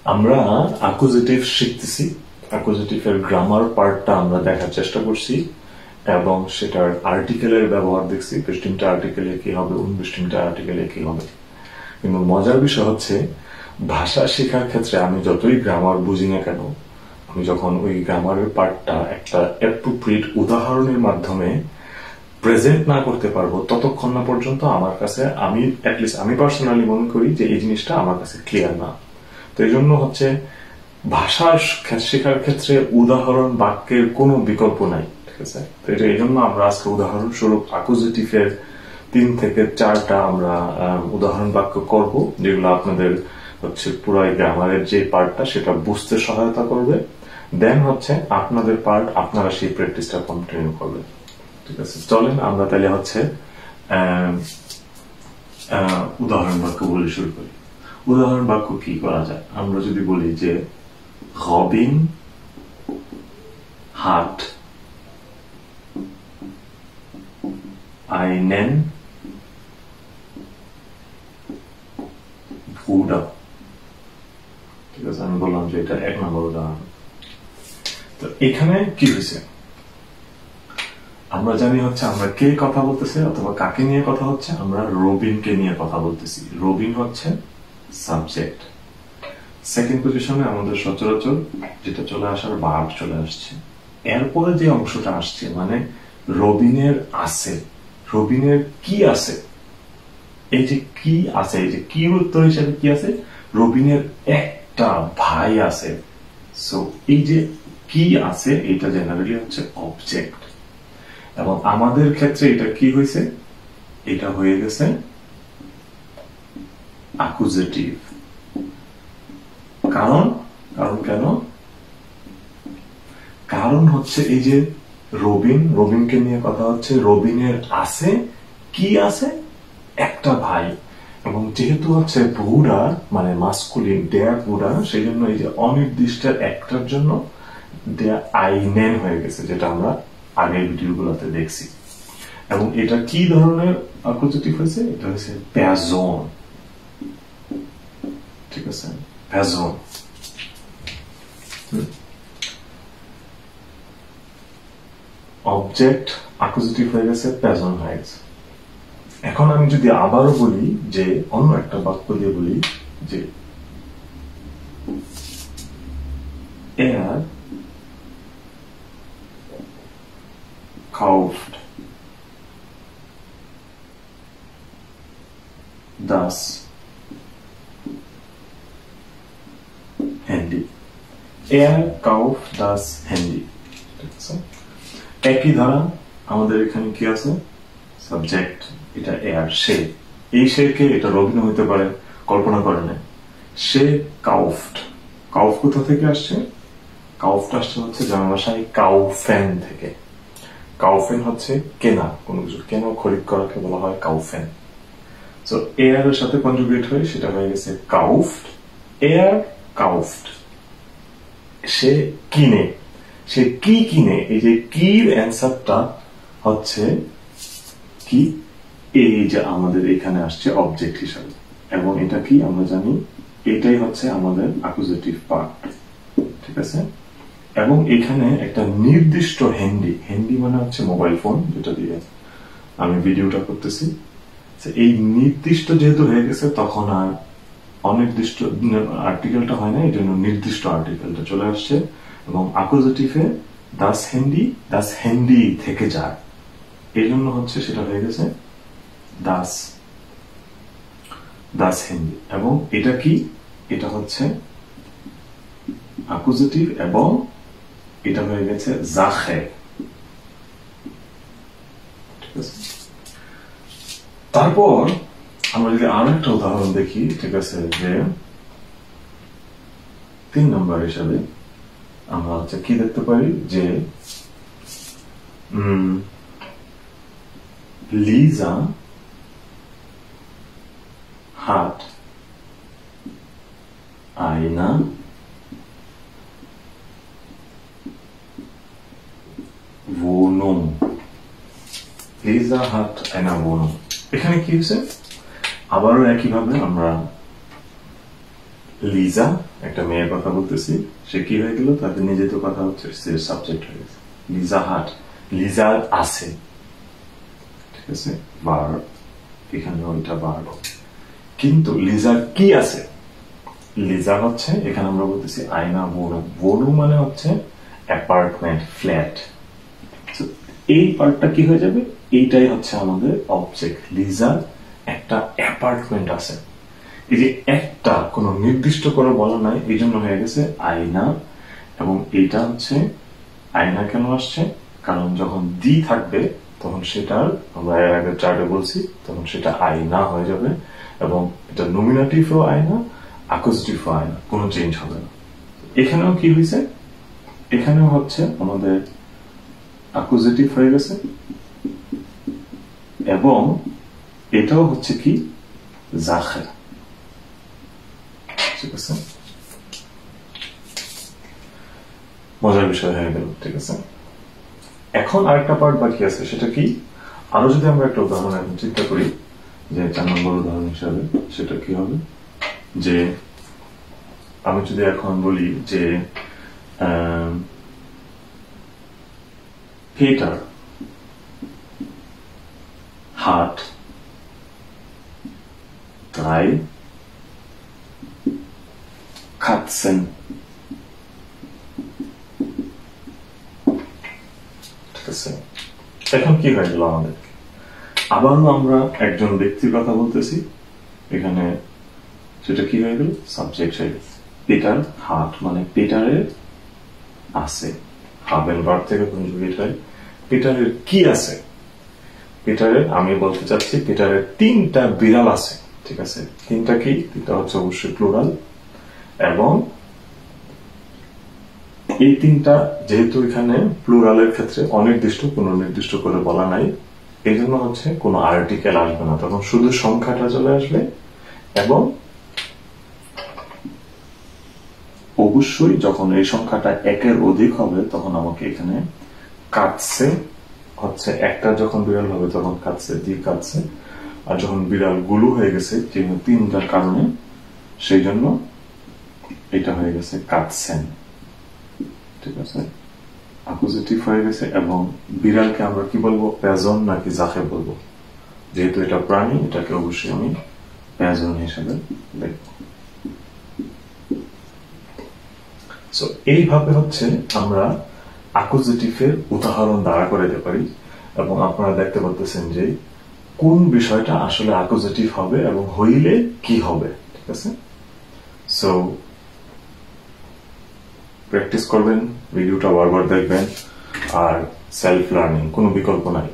আমরা অ্যাকুজেটিভ শিখতেছি। অ্যাকুজেটিভের গ্রামার পার্টটা আমরা দেখার চেষ্টা করছি এবং সেটার আর্টিকেলের ব্যবহার দেখছি। প্রেস্টিংটা আর্টিকেলে কি হবে, উনপ্রেস্টিংটা আর্টিকেলে কি হবে। কিন্তু মজার বিষয় হচ্ছে ভাষা শেখার ক্ষেত্রে আমি যতই গ্রামার বুঝি না কেন, আমি যখন ওই গ্রামারের পার্টটা একটা অ্যাপ্রোপ্রিয়েট উদাহরণের মাধ্যমে প্রেজেন্ট না করতে পারবো ততক্ষণ না পর্যন্ত আমার কাছে আমি পার্সোনালি মনে করি যে এই জিনিসটা আমার কাছে ক্লিয়ার না। তো এই জন্য হচ্ছে ভাষা শেখার ক্ষেত্রে উদাহরণ বাক্যের কোনো বিকল্প নাই, ঠিক আছে। তো এটা এই জন্য আমরা আজকে উদাহরণস্বরূপ অ্যাকুজেটিভের 3 থেকে 4টা আমরা উদাহরণ বাক্য করব, যেগুলো আপনাদের হচ্ছে পুরো গ্রামারের যে পার্টটা সেটা বুঝতে সহায়তা করবে। দেন হচ্ছে আপনাদের পার্ট, আপনারা সেই প্র্যাকটিসটা কন্টিনিউ করবেন, ঠিক আছে। চলেন আমরা তাহলে হচ্ছে উদাহরণ বাক্য বলে শুরু করি। উদাহরণ বাক্য কি করা যায়? আমরা যদি বলি যে রবিন hat einen Bruder, ঠিক আছে। আমি বললাম যে এটা 1 নম্বর উদাহরণ। তো এখানে কি হয়েছে আমরা জানি হচ্ছে আমরা কে কথা বলতেছি অথবা কাকে নিয়ে কথা হচ্ছে, আমরা রবিনকে নিয়ে কথা বলতেছি। রবিন হচ্ছে সাবজেক্ট। সেকেন্ড পজিশনে আমাদের সচরাচর যেটা চলে আসার ভার্ব চলে আসছে। এরপরে যে অংশটা আসছে মানে রবিনের আছে, রবিনের কি আছে, এই যে কি আছে, এই যে কি উত্তর হিসেবে কি আছে, রবিনের একটা ভাই আছে। সো এই যে কি আছে এটা জেনারেলি হচ্ছে অবজেক্ট, এবং আমাদের ক্ষেত্রে এটা কি হয়েছে, এটা হয়ে গেছে অ্যাকুজেটিভ। কারণ কেন? কারণ হচ্ছে এই যে রবিনকে নিয়ে কথা হচ্ছে, রবিনের আছে কি আছে, একটা ভাই। এবং যেহেতু হচ্ছে ব্রুডার মানে মাস্কুলিন, দেয়ার ব্রুডার, সেই জন্য এই যে অনির্দিষ্টের একটার জন্য দেয়ার আইনেন হয়ে গেছে, যেটা আমরা আগের ভিডিওগুলোতে দেখছি। এবং এটা কি ধরনের অ্যাকুজেটিভ হয়েছে? এটা হচ্ছে পারসন, ঠিক আছে, পারসন। অবজেক্ট অ্যাকুজেটিভ হয়ে গেছে, পারসন হয়ে গেছে। এখন আমি যদি আবারও বলি যে অন্য একটা বাক্য দিয়ে বলি যে er kauft das Handy, er kauft das Handy, ঠিক আছে। একই ধারা আমাদের এখানে কি আছে, সাবজেক্ট, এটা এর, সে। এই কে এটা রবিন হইতে পারে, কল্পনা করে না। সে কাউফট, কাউফ কোথা থেকে আসছে? কাউফট আসছে হচ্ছে জার্মান ভাষায় কাউফেন থেকে। কাউফেন হচ্ছে কেনা, কোনো কিছু কেনা, খরিদ করাকে বলা হয় কাউফেন। সো এর সাথে কনজুগেট হয়ে সেটা হয়ে গেছে কাউফট, এর কাউফট। সে কিনে, সে কি কিনে, এই যে কির অ্যান্সারটা হচ্ছে কি, এই যে আমাদের এখানে আসছে অবজেক্ট হিসাবে। এবং এটা কি আমরা জানি, এটাই হচ্ছে আমাদের অ্যাকুজেটিভ পার্ট, ঠিক আছে। এবং এখানে একটা নির্দিষ্ট হ্যান্ডি মানে হচ্ছে মোবাইল ফোন, যেটা দিয়ে আমি ভিডিওটা করতেছি। এই নির্দিষ্ট যেহেতু হয়ে গেছে তখন আর অনির্দিষ্ট আর্টিকেলটা হয় না, এই জন্য নির্দিষ্ট আর্টিকেলটা চলে আসছে। এবং অ্যাকুজেটিভে দাস হ্যান্ডি থেকে যায়, এই জন্য হচ্ছে সেটা হয়ে গেছে দাস হ্যান্ডি। এবং এটা কি, এটা হচ্ছে অ্যাকুজেটিভ এবং এটা হয়ে গেছে জাখে, ঠিক আছে। তারপর আমরা যদি আরো একটা উদাহরণ দেখি, ঠিক আছে, যে 3 নম্বর হিসাবে আমরা হচ্ছে কি দেখতে পারি যে Liza hat eine Wohnung, Liza hat eine Wohnung। এখানে কি হয়েছে, আবারও একইভাবে আমরা লিজা, একটা মেয়ের কথা বলতেছি, সে কি হয়ে গেল, তাদের নিজে তো কথা হচ্ছে, সে সাবজেক্ট হয়ে গেছে। লিজা হাট, লিজা আছে, ঠিক আছে, ভার্ব, এখানে ওইটা ভার্ব। কিন্তু লিজার কি আছে? লিজা হচ্ছে, এখানে আমরা বলতেছি আয়না বনু, বনু মানে হচ্ছে অ্যাপার্টমেন্ট, ফ্ল্যাট। এই পার্টটা কি হয়ে যাবে, এইটাই হচ্ছে আমাদের অবজেক্ট। লিজার একটা অ্যাপার্টমেন্ট আছে, এই যে একটা কোন নির্দিষ্ট করে বলা নাই, এই জন্য হয়ে গেছে আয়না। এবং এইটা হচ্ছে আয়না কেন আসছে, কারণ যখন দি থাকবে তখন সেটার, আমরা এর আগে চার্টে বলছি, তখন সেটা আয়না হয়ে যাবে। এবং এটা নমিনেটিভও আয়না, অ্যাকুজিটিভও আয়না, কোনো চেঞ্জ হবে না। এখানেও কি হয়েছে, এখানেও হচ্ছে আমাদের অ্যাকুজিটিভ হয়ে গেছে, এবং এটাও হচ্ছে কি জাখের, ঠিক আছে, মজার বিষয় হয়ে গেল, ঠিক আছে। এখন আরেকটা পার্ট বাকি আছে, সেটা কি, আরো যদি আমরা একটা উদাহরণ এখন চিন্তা করি, যে 4 নম্বর উদাহরণ হিসাবে, সেটা কি হবে, যে আমি যদি এখন বলি যে Peter hat 3 Katzen. ঠিক আছে, এখন কি হয়ে গেল আমাদের, আবারও আমরা একজন ব্যক্তির কথা বলতেছি, এখানে সেটা কি হয়ে গেল, সাবজেক্ট হয়ে গেছে। পিটার হাট মানে পিটারের আছে, হাবেন ভার্ব থেকে কনজুগেট হয়। পিটারের কি আছে, পিটারের, আমি বলতে চাচ্ছি পিটারের 3টা বিড়াল আছে, ঠিক আছে। 3টা কি, 3টা হচ্ছে অবশ্যই প্লুরাল, এবং এই 3টা যেহেতু এখানে প্লুরালের ক্ষেত্রে অনির্দিষ্ট, কোনো নির্দিষ্ট করে বলা নাই, এই জন্য হচ্ছে কোনো আর্টিকেল আসবে না, তখন শুধু সংখ্যাটা চলে আসবে। এবং অবশ্যই যখন এই সংখ্যাটা 1-এর অধিক হবে, তখন আমাকে এখানে কাটছে হচ্ছে, একটা যখন বিড়াল হবে তখন কাটছে, দি কাটছে, আর যখন বিড়াল গুলো হয়ে গেছে যেহেতু 3টার কারণে, সেই জন্য এটা হয়ে গেছে কাটছেন, ঠিক আছে, অ্যাকুজিটিভ হয়ে গেছে। এবং বিড়ালকে আমরা কি বলবো, প্যাজন নাকি জাখে বলবো, যেহেতু এটা প্রাণী, এটাকে অবশ্যই আমি প্যাজন হিসেবে দেখব। সো এইভাবে হচ্ছে আমরা অ্যাকুজিটিভের উদাহরণ দাঁড়া করে দিতে পারি, এবং আপনারা দেখতে পাচ্ছেন যে কোন বিষয়টা আসলে অ্যাকুজিটিভ হবে এবং হইলে কি হবে, ঠিক আছে। সো প্র্যাকটিস করবেন, ভিডিওটা বারবার দেখবেন, আর সেলফ লার্নিং, কোনো বিকল্প নাই।